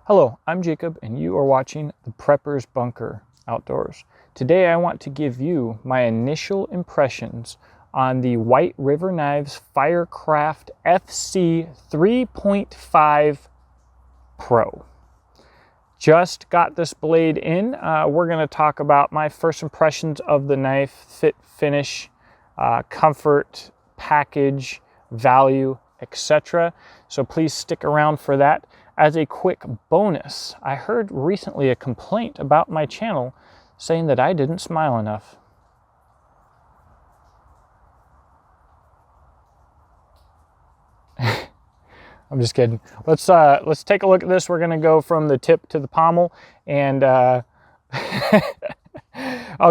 Hello, I'm Jacob and you are watching the Prepper's Bunker Outdoors. Today I want to give you my initial impressions on the White River Knives Firecraft Fc3.5 Pro. Just got this blade in. We're going to talk about my first impressions of the knife, fit, finish, comfort, package, value, etc. So please stick around for that. As a quick bonus, I heard recently a complaint about my channel saying that I didn't smile enough. I'm just kidding. Let's take a look at this. We're gonna go from the tip to the pommel, and I'll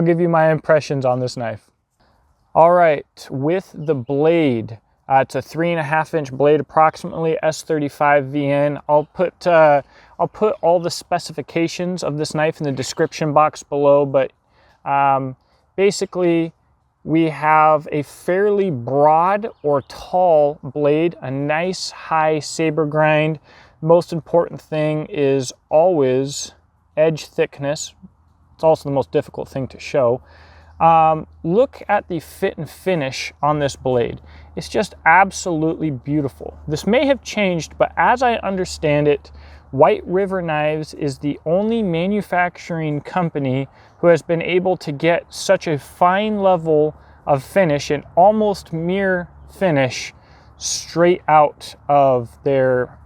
give you my impressions on this knife. All right, with the blade, it's a 3.5-inch blade, approximately S35 VN. I'll put all the specifications of this knife in the description box below, but basically we have a fairly broad or tall blade, a nice high saber grind. Most important thing is always edge thickness. It's also the most difficult thing to show. Look at the fit and finish on this blade. It's just absolutely beautiful. This may have changed, but as I understand it, White River Knives is the only manufacturing company who has been able to get such a fine level of finish, an almost mirror finish, straight out of their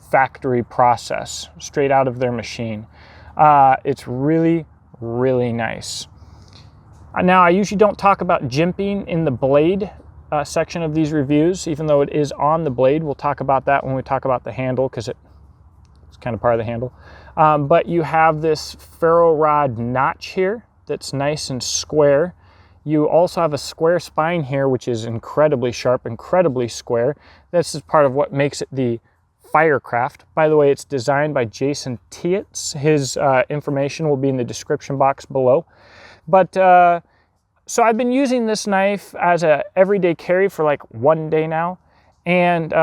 factory process, straight out of their machine. It's really, really nice. Now, I usually don't talk about jimping in the blade section of these reviews, even though it is on the blade. We'll talk about that when we talk about the handle, because it's kind of part of the handle. But you have this ferro rod notch here that's nice and square. You also have a square spine here, which is incredibly sharp, incredibly square. This is part of what makes it the Firecraft. By the way, it's designed by Jason Tietz. His information will be in the description box below. But so I've been using this knife as a everyday carry for like 1 day now, and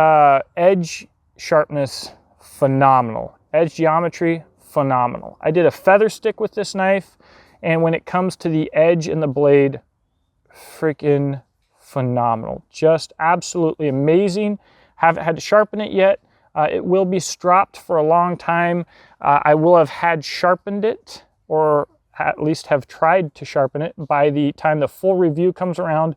edge sharpness, phenomenal. Edge geometry, phenomenal. I did a feather stick with this knife, and when it comes to the edge in the blade, freaking phenomenal. Just absolutely amazing. Haven't had to sharpen it yet. It will be stropped for a long time. I will have had sharpened it, or at least have tried to sharpen it by the time the full review comes around,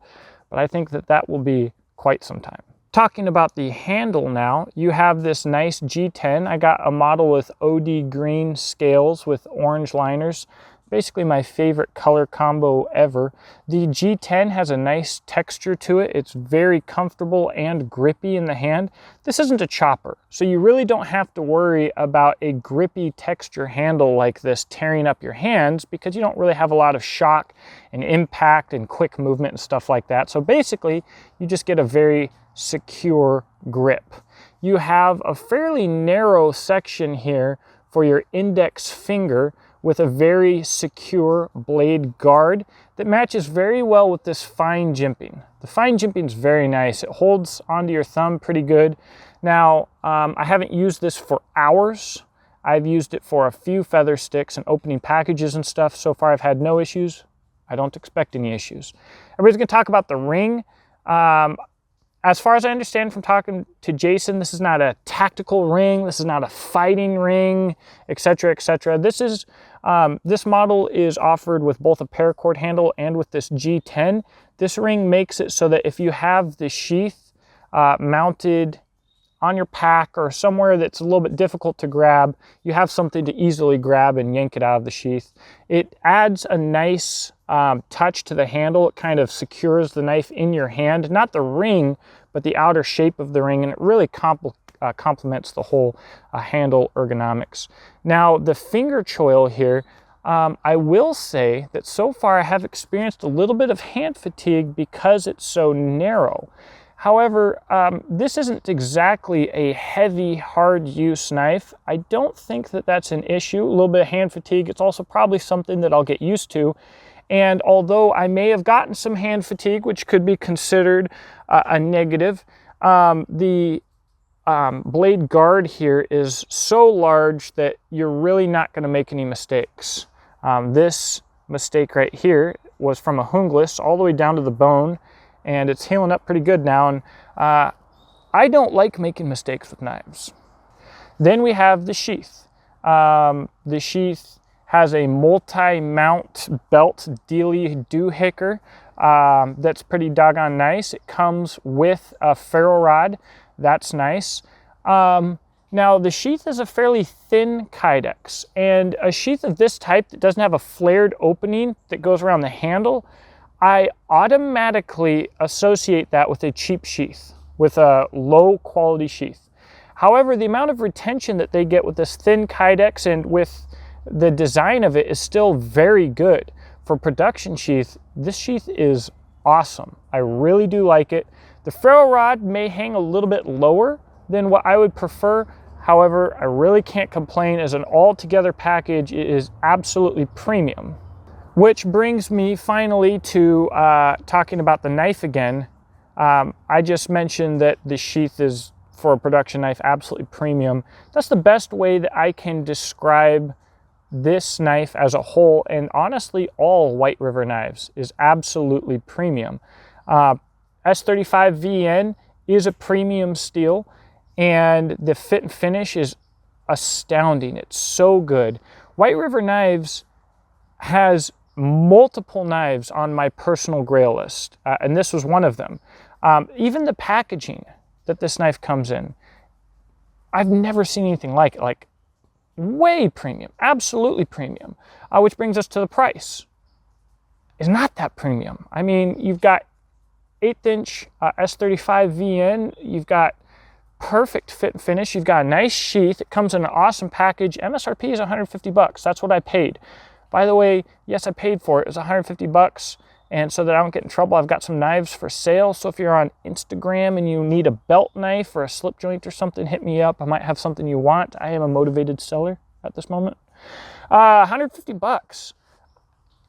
but I think that that will be quite some time. Talking about the handle now, you have this nice G10. I got a model with OD green scales with orange liners. Basically my favorite color combo ever. The G10 has a nice texture to it. It's very comfortable and grippy in the hand. This isn't a chopper, so you really don't have to worry about a grippy texture handle like this tearing up your hands, because you don't really have a lot of shock and impact and quick movement and stuff like that. So basically, you just get a very secure grip. You have a fairly narrow section here for your index finger, with a very secure blade guard that matches very well with this fine jimping. The fine jimping is very nice. It holds onto your thumb pretty good. Now, I haven't used this for hours. I've used it for a few feather sticks and opening packages and stuff. So far, I've had no issues. I don't expect any issues. Everybody's gonna talk about the ring. As far as I understand from talking to Jason, this is not a tactical ring. This is not a fighting ring, etc., etc. This model is offered with both a paracord handle and with this G10. This ring makes it so that if you have the sheath mounted on your pack or somewhere that's a little bit difficult to grab, you have something to easily grab and yank it out of the sheath. It adds a nice touch to the handle. It kind of secures the knife in your hand, not the ring, but the outer shape of the ring, and it really complements the whole handle ergonomics. Now, the finger choil here, I will say that so far I have experienced a little bit of hand fatigue because it's so narrow. However, this isn't exactly a heavy, hard use knife. I don't think that that's an issue. A little bit of hand fatigue, it's also probably something that I'll get used to. And although I may have gotten some hand fatigue, which could be considered a negative, the blade guard here is so large that you're really not going to make any mistakes. This mistake right here was from a hungless all the way down to the bone, and it's healing up pretty good now. And I don't like making mistakes with knives. Then we have the sheath. The sheath has a multi-mount belt dealy doohicker that's pretty doggone nice. It comes with a ferro rod. That's nice. Now the sheath is a fairly thin kydex, and a sheath of this type that doesn't have a flared opening that goes around the handle, I automatically associate that with a cheap sheath, with a low quality sheath. However, the amount of retention that they get with this thin kydex and with the design of it is still very good. For production sheath, this sheath is awesome. I really do like it. The ferro rod may hang a little bit lower than what I would prefer. However, I really can't complain. As an all-together package, it is absolutely premium. Which brings me finally to talking about the knife again. I just mentioned that the sheath is, for a production knife, absolutely premium. That's the best way that I can describe this knife as a whole, and honestly all White River knives is absolutely premium. S35 VN is a premium steel, and the fit and finish is astounding. It's so good. White River Knives has multiple knives on my personal grail list, and this was one of them. Even the packaging that this knife comes in, I've never seen anything like it. Like, way premium, absolutely premium. Which brings us to the price. It's not that premium. I mean, you've got 1/8" S35 VN, you've got perfect fit and finish, you've got a nice sheath, it comes in an awesome package. MSRP is 150 bucks. That's what I paid. By the way, yes, I paid for it. It was 150 bucks. And so that I don't get in trouble, I've got some knives for sale. So if you're on Instagram and you need a belt knife or a slip joint or something, hit me up. I might have something you want. I am a motivated seller at this moment. 150 bucks.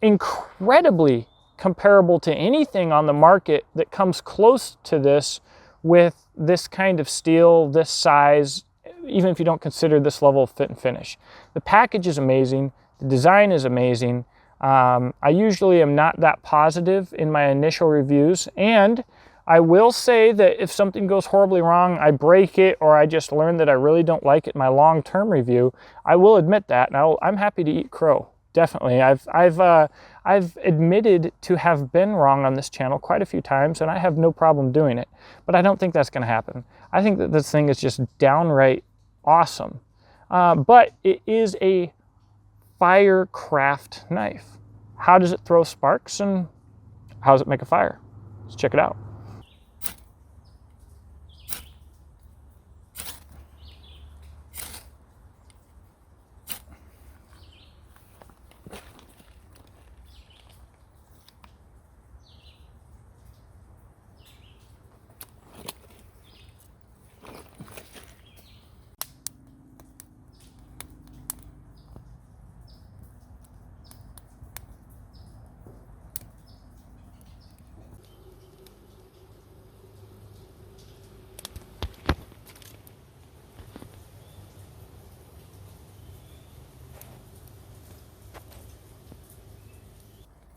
Incredibly comparable to anything on the market that comes close to this with this kind of steel, this size, even if you don't consider this level of fit and finish. The package is amazing. The design is amazing. I usually am not that positive in my initial reviews, and I will say that if something goes horribly wrong, I break it, or I just learn that I really don't like it in my long-term review, I will admit that, and I'm happy to eat crow. Definitely. I've admitted to have been wrong on this channel quite a few times, and I have no problem doing it. But I don't think that's going to happen. I think that this thing is just downright awesome. But it is a firecraft knife. How does it throw sparks, and how does it make a fire? Let's check it out.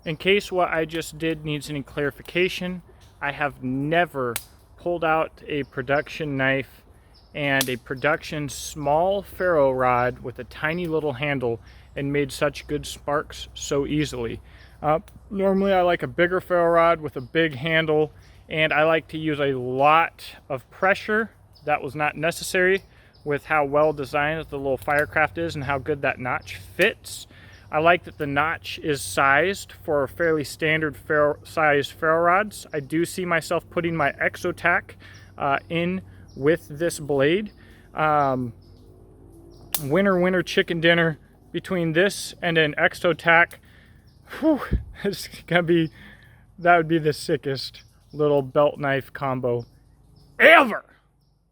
In case what I just did needs any clarification, I have never pulled out a production knife and a production small ferro rod with a tiny little handle and made such good sparks so easily. Normally I like a bigger ferro rod with a big handle, and I like to use a lot of pressure. That was not necessary with how well designed the little Firecraft is and how good that notch fits. I like that the notch is sized for fairly standard sized ferro rods. I do see myself putting my Exotac in with this blade. Winner chicken dinner between this and an Exotac. Whew, it's gonna be, that would be the sickest little belt knife combo ever.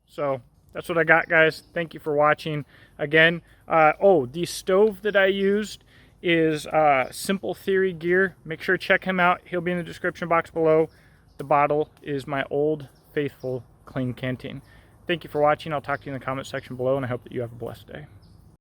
So that's what I got, guys. Thank you for watching. Again, the stove that I used is Simple Theory Gear. Make sure to check him out. He'll be in the description box below. The bottle is my Old Faithful Clean Canteen. Thank you for watching. I'll talk to you in the comment section below, and I hope that you have a blessed day.